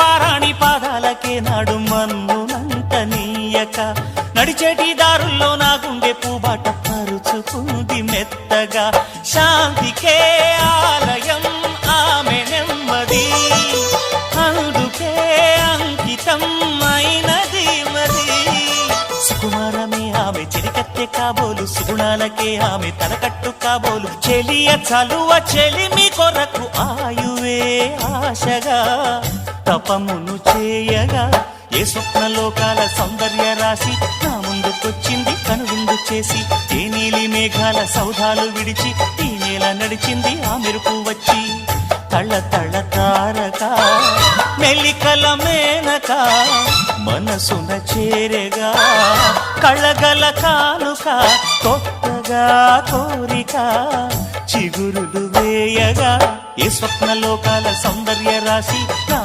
పారాణి పాదాలకే నాడు మన్నునంత నీయక నడిచేటి దారుల్లో నా గుండె పూబాట పరుచుకుంది మెత్తగా శాంతికే ఆలయం ఆమె నెమ్మది అందుకే అంకితం అయినది మది సుకుమారమే ఆమె చెలికత్తె కాబోలు సుగుణాలకే ఆమె తలకట్టు కాబోలు చెలియ చలువ చెలిమి కొరకు ఆయువే ఆశగా తపమును చేయగా ఏ స్వప్నలోకాల సౌందర్య రాశి నా ముందుకొచ్చింది కనువిందు చేసి ఏ నీలి మేఘాల సౌధాలు విడిచి ఈ నేల నడిచింది ఆ మెరుపు వచ్చి తళ్ళ తళ్ళ తారక మెల్లికల మేనక మనసున చేరగా కళ్ళగల కానుక కొత్తగా కోరిక చిగురులు వేయగా ఏ స్వప్నలోకాల సౌందర్య రాశి నా